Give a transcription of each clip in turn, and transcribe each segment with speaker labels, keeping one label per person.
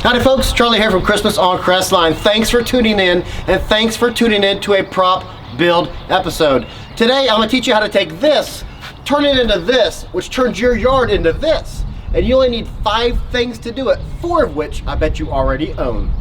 Speaker 1: Howdy folks, Charlie here from Christmas on Crestline. Thanks for tuning in, and thanks for tuning in to a prop build episode. Today I'm going to teach you how to take this, turn it into this, which turns your yard into this. And you only need 5 things to do it, 4 of which I bet you already own.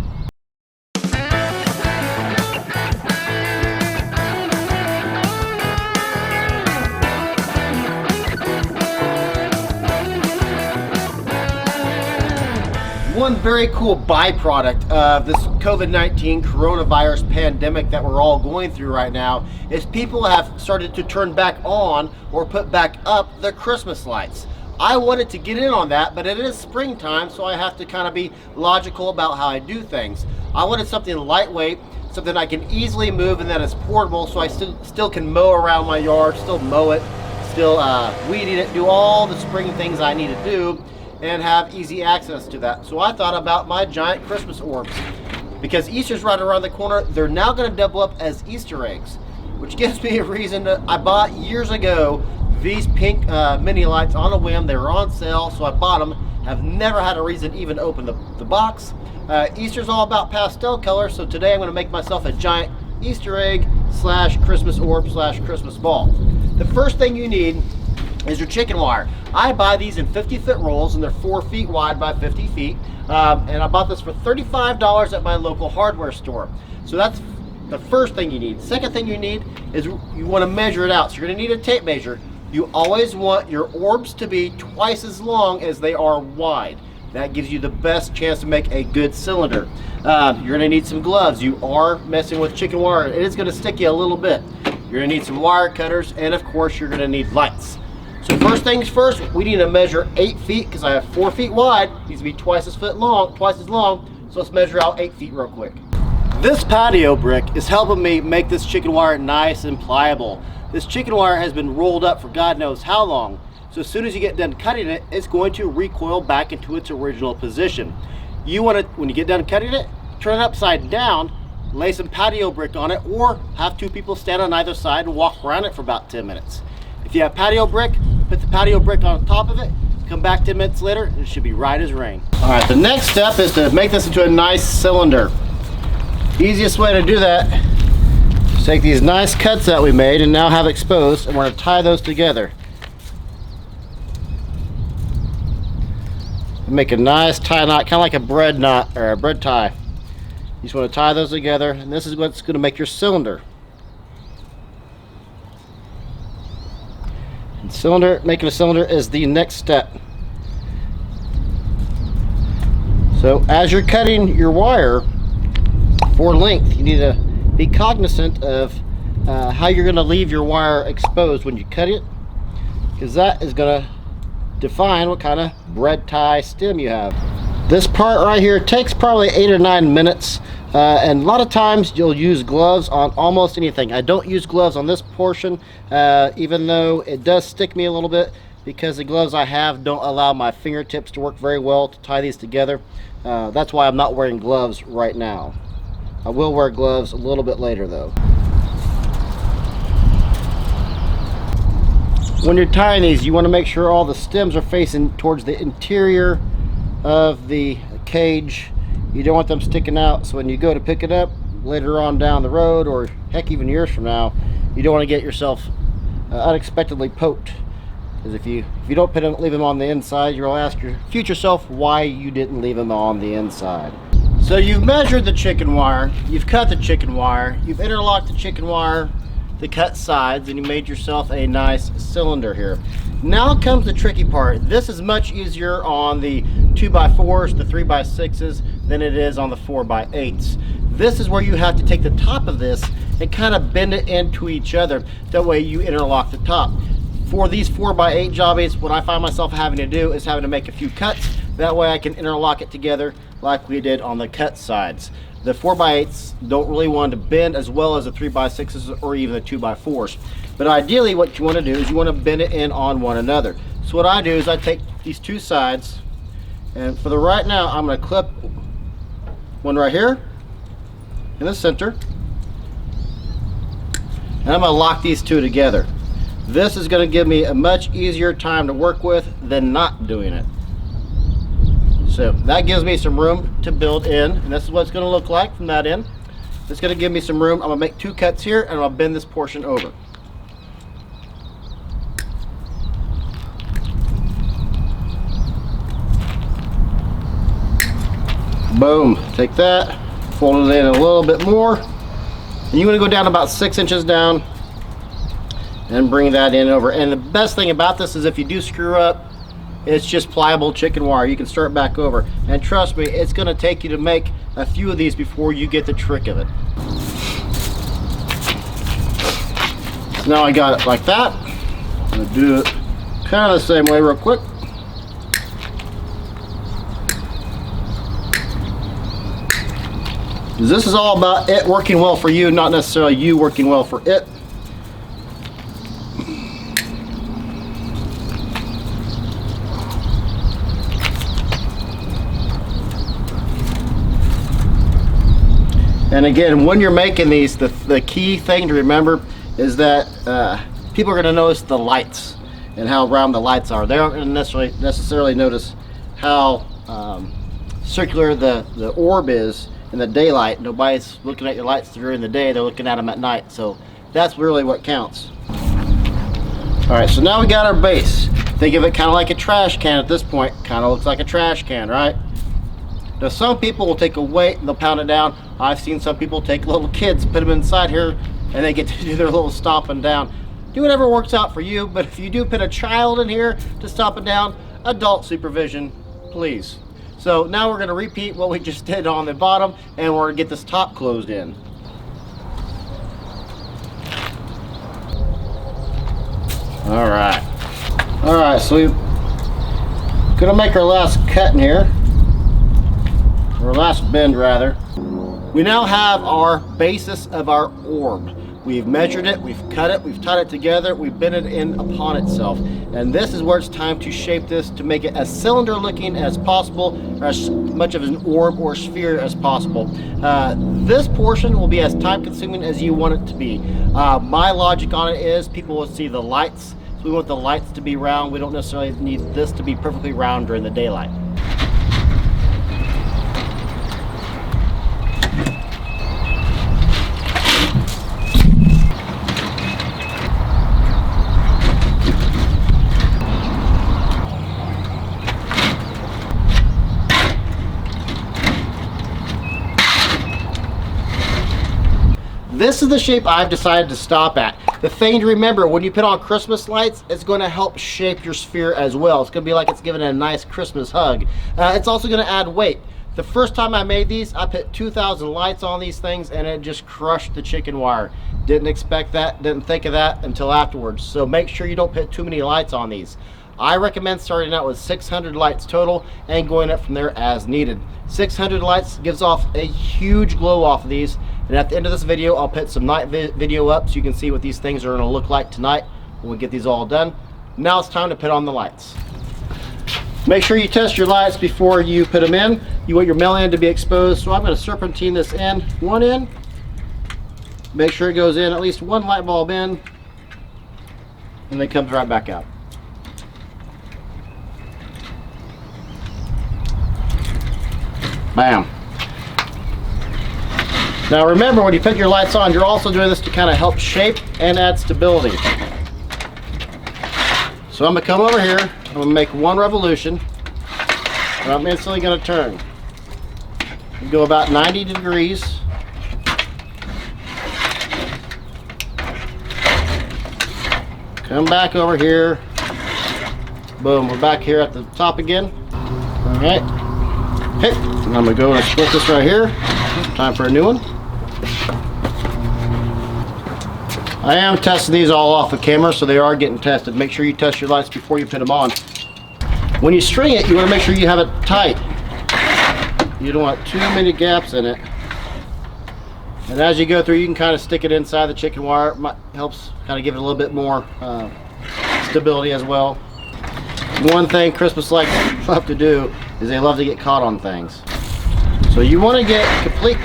Speaker 1: One very cool byproduct of this COVID-19 coronavirus pandemic that we're all going through right now is people have started to turn back on or put back up their Christmas lights. I wanted to get in on that, but it is springtime, so I have to kind of be logical about how I do things. I wanted something lightweight, something I can easily move and that is portable, so I still can mow around my yard, still mow it, still weeding it, do all the spring things I need to do, and have easy access to that. So I thought about my giant Christmas orbs. Because Easter's right around the corner, they're now going to double up as Easter eggs, which gives me a reason to, I bought years ago these pink mini lights on a whim. They were on sale, so I bought them. Have never had a reason to even open the box. Easter's all about pastel color, so today I'm going to make myself a giant Easter egg slash Christmas orb slash Christmas ball. The first thing you need is your chicken wire. I buy these in 50-foot rolls, and they're 4 feet wide by 50 feet. And I bought this for $35 at my local hardware store. So that's the first thing you need. Second thing you need is you want to measure it out. So you're going to need a tape measure. You always want your orbs to be twice as long as they are wide. That gives you the best chance to make a good cylinder. You're going to need some gloves. You are messing with chicken wire. It is going to stick you a little bit. You're going to need some wire cutters, and of course you're going to need lights. So first things first, we need to measure 8 feet because I have 4 feet wide. It needs to be twice as long. So let's measure out 8 feet real quick. This patio brick is helping me make this chicken wire nice and pliable. This chicken wire has been rolled up for God knows how long. So as soon as you get done cutting it, it's going to recoil back into its original position. You want to, when you get done cutting it, turn it upside down, lay some patio brick on it, or have 2 people stand on either side and walk around it for about 10 minutes. If you have patio brick, put the patio brick on top of it, come back 10 minutes later, and it should be right as rain. All right, the next step is to make this into a nice cylinder. Easiest way to do that is take these nice cuts that we made and now have exposed, and we're going to tie those together. Make a nice tie knot, kind of like a bread knot or a bread tie. You just want to tie those together, and this is what's going to make your cylinder. Making a cylinder is the next step. So as you're cutting your wire for length, you need to be cognizant of how you're going to leave your wire exposed when you cut it, because that is going to define what kind of bread tie stem you have. This part right here takes probably 8 or 9 minutes, and a lot of times you'll use gloves on almost anything. I don't use gloves on this portion, even though it does stick me a little bit, because the gloves I have don't allow my fingertips to work very well to tie these together. That's why I'm not wearing gloves right now. I will wear gloves a little bit later though. When you're tying these, you want to make sure all the stems are facing towards the interior of the cage. You don't want them sticking out, so when you go to pick it up later on down the road, or heck, even years from now, you don't want to get yourself unexpectedly poked. Because if you don't leave them on the inside, you'll ask your future self why you didn't leave them on the inside. So you've measured the chicken wire, you've cut the chicken wire, you've interlocked the chicken wire, the cut sides, and you made yourself a nice cylinder here. Now comes the tricky part. This is much easier on the 2x4s, the 3x6s, than it is on the 4x8s. This is where you have to take the top of this and kind of bend it into each other. That way you interlock the top. For these 4x8 jobbies, what I find myself having to do is having to make a few cuts. That way I can interlock it together like we did on the cut sides. The 4x8s don't really want to bend as well as the 3x6s or even the 2x4s. But ideally what you want to do is you want to bend it in on one another. So what I do is I take these 2 sides, and for the right now I'm going to clip one right here in the center, and I'm going to lock these 2 together. This is going to give me a much easier time to work with than not doing it. So that gives me some room to build in, and this is what it's going to look like from that end. It's going to give me some room. I'm going to make 2 cuts here, and I'll bend this portion over. Boom. Take that, fold it in a little bit more, and you want to go down about 6 inches down and bring that in over. And the best thing about this is if you do screw up, it's just pliable chicken wire. You can start back over, and trust me, it's going to take you to make a few of these before you get the trick of it. So now I got it like that. I'm going to do it kind of the same way real quick. This is all about it working well for you, not necessarily you working well for it. And again, when you're making these, the key thing to remember is that people are going to notice the lights and how round the lights are. They aren't going to necessarily notice how circular the orb is in the daylight. Nobody's looking at your lights during the day, they're looking at them at night. So that's really what counts. Alright, so now we got our base. Think of it kind of like a trash can at this point. Kind of looks like a trash can, right? Now some people will take a weight and they'll pound it down. I've seen some people take little kids, put them inside here, and they get to do their little stomping down. Do whatever works out for you, but if you do put a child in here to stomp it down, adult supervision, please. So now we're going to repeat what we just did on the bottom, and we're going to get this top closed in. Alright, so we're going to make our last cut in here. Or last bend rather. We now have our basis of our orb. We've measured it, we've cut it, we've tied it together, we've bent it in upon itself. And this is where it's time to shape this to make it as cylinder looking as possible, or as much of an orb or sphere as possible. This portion will be as time consuming as you want it to be. My logic on it is people will see the lights. So we want the lights to be round. We don't necessarily need this to be perfectly round during the daylight. This is the shape I've decided to stop at. The thing to remember, when you put on Christmas lights, it's going to help shape your sphere as well. It's going to be like it's giving it a nice Christmas hug. It's also going to add weight. The first time I made these, I put 2,000 lights on these things and it just crushed the chicken wire. Didn't expect that, didn't think of that until afterwards. So make sure you don't put too many lights on these. I recommend starting out with 600 lights total and going up from there as needed. 600 lights gives off a huge glow off of these. And at the end of this video, I'll put some night video up so you can see what these things are going to look like tonight when we get these all done. Now it's time to put on the lights. Make sure you test your lights before you put them in. You want your male end to be exposed, so I'm going to serpentine this in, one in. Make sure it goes in at least one light bulb in, and then it comes right back out. Bam. Now remember, when you put your lights on, you're also doing this to kind of help shape and add stability. So I'm going to come over here, I'm going to make one revolution, and I'm instantly going to turn. Go about 90 degrees. Come back over here. Boom, we're back here at the top again. Alright. Okay, and I'm going to go and split this right here. Time for a new one. I am testing these all off the camera, so they are getting tested. Make sure you test your lights before you put them on. When you string it, you want to make sure you have it tight. You don't want too many gaps in it. And as you go through, you can kind of stick it inside the chicken wire. It helps kind of give it a little bit more stability as well. One thing Christmas lights love to do is they love to get caught on things. So you want to get complete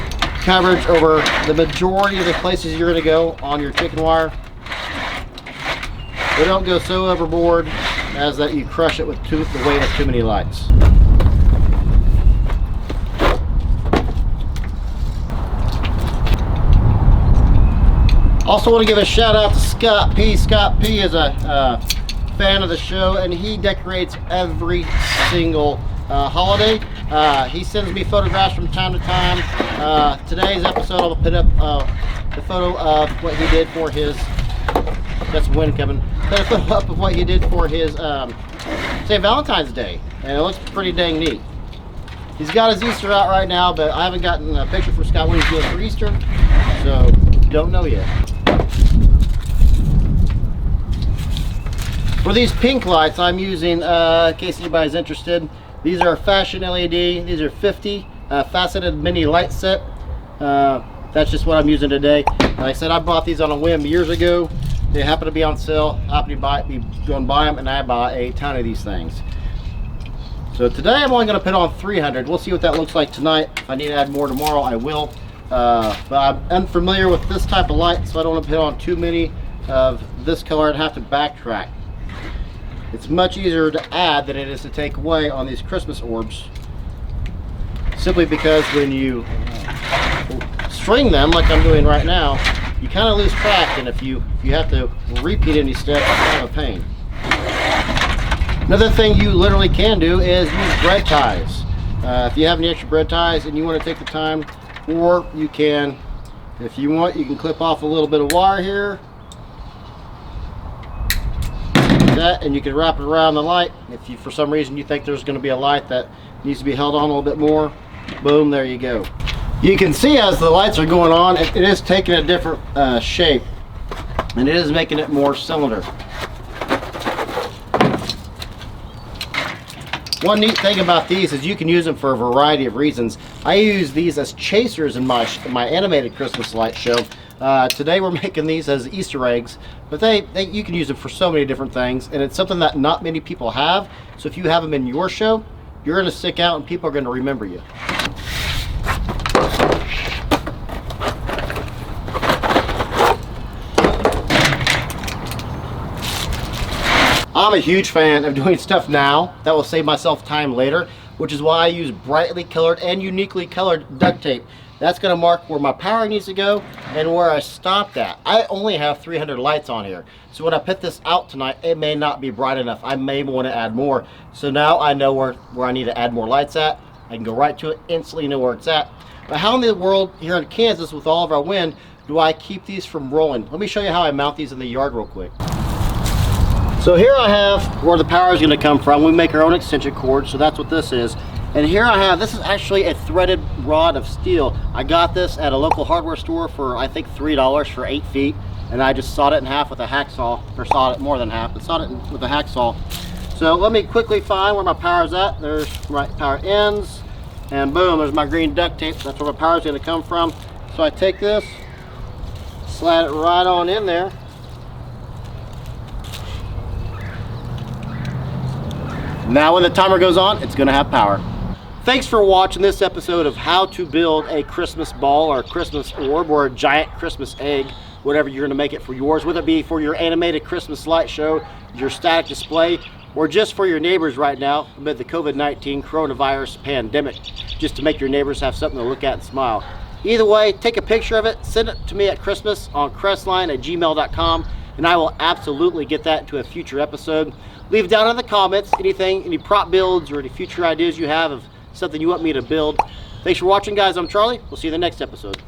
Speaker 1: coverage over the majority of the places you're going to go on your chicken wire. But don't go so overboard as that you crush it with the weight of too many lights. Also want to give a shout out to Scott P. Scott P is a fan of the show, and he decorates every single holiday. He sends me photographs from time to time. Today's episode, I'll put up the photo of what he did for his, that's wind coming, put a photo up of what he did for his St. Valentine's Day, and it looks pretty dang neat. He's got his Easter out right now, but I haven't gotten a picture for Scott when he's doing for Easter, so don't know yet. For these pink lights, I'm using, in case anybody's interested, these are Fashion LED. These are 50 faceted mini light set. That's just what I'm using today. Like I said, I bought these on a whim years ago. They happen to be on sale. I happen to be going to buy them, and I buy a ton of these things. So today I'm only going to put on 300. We'll see what that looks like tonight. If I need to add more tomorrow, I will. But I'm unfamiliar with this type of light, so I don't want to put on too many of this color and have to backtrack. It's much easier to add than it is to take away on these Christmas orbs, simply because when you string them like I'm doing right now, you kind of lose track, and if you have to repeat any step, it's kind of a pain. Another thing you literally can do is use bread ties. If you have any extra bread ties and you want to take the time, or you can, if you want, you can clip off a little bit of wire here, that, and you can wrap it around the light. If you, for some reason, you think there's going to be a light that needs to be held on a little bit more, boom, there you go. You can see as the lights are going on, it is taking a different shape, and it is making it more cylinder. One neat thing about these is you can use them for a variety of reasons. I use these as chasers in my animated Christmas light show. Today we're making these as Easter eggs, but you can use them for so many different things, and it's something that not many people have. So if you have them in your show, you're going to stick out and people are going to remember you. I'm a huge fan of doing stuff now that will save myself time later, which is why I use brightly colored and uniquely colored duct tape. That's going to mark where my power needs to go and where I stopped at. I only have 300 lights on here, so when I put this out tonight, it may not be bright enough. I may want to add more. So now I know where I need to add more lights at. I can go right to it, instantly know where it's at. But how in the world here in Kansas with all of our wind do I keep these from rolling? Let me show you how I mount these in the yard real quick. So here I have where the power is going to come from. We make our own extension cord, so that's what this is. And here I have, this is actually a threaded rod of steel. I got this at a local hardware store for I think $3 for 8 feet, and I just sawed it in half with a hacksaw, or sawed it more than half, but sawed it with a hacksaw. So let me quickly find where my power is at. There's my power ends, and boom, there's my green duct tape. That's where my power is going to come from. So I take this, slide it right on in there. Now when the timer goes on, it's going to have power. Thanks for watching this episode of how to build a Christmas ball or a Christmas orb or a giant Christmas egg, whatever you're going to make it for yours, whether it be for your animated Christmas light show, your static display, or just for your neighbors right now amid the COVID-19 coronavirus pandemic, just to make your neighbors have something to look at and smile. Either way, take a picture of it, send it to me at Christmas on crestline@gmail.com, and I will absolutely get that into a future episode. Leave down in the comments anything, any prop builds or any future ideas you have of something you want me to build. Thanks for watching, guys. I'm Charlie. We'll see you in the next episode.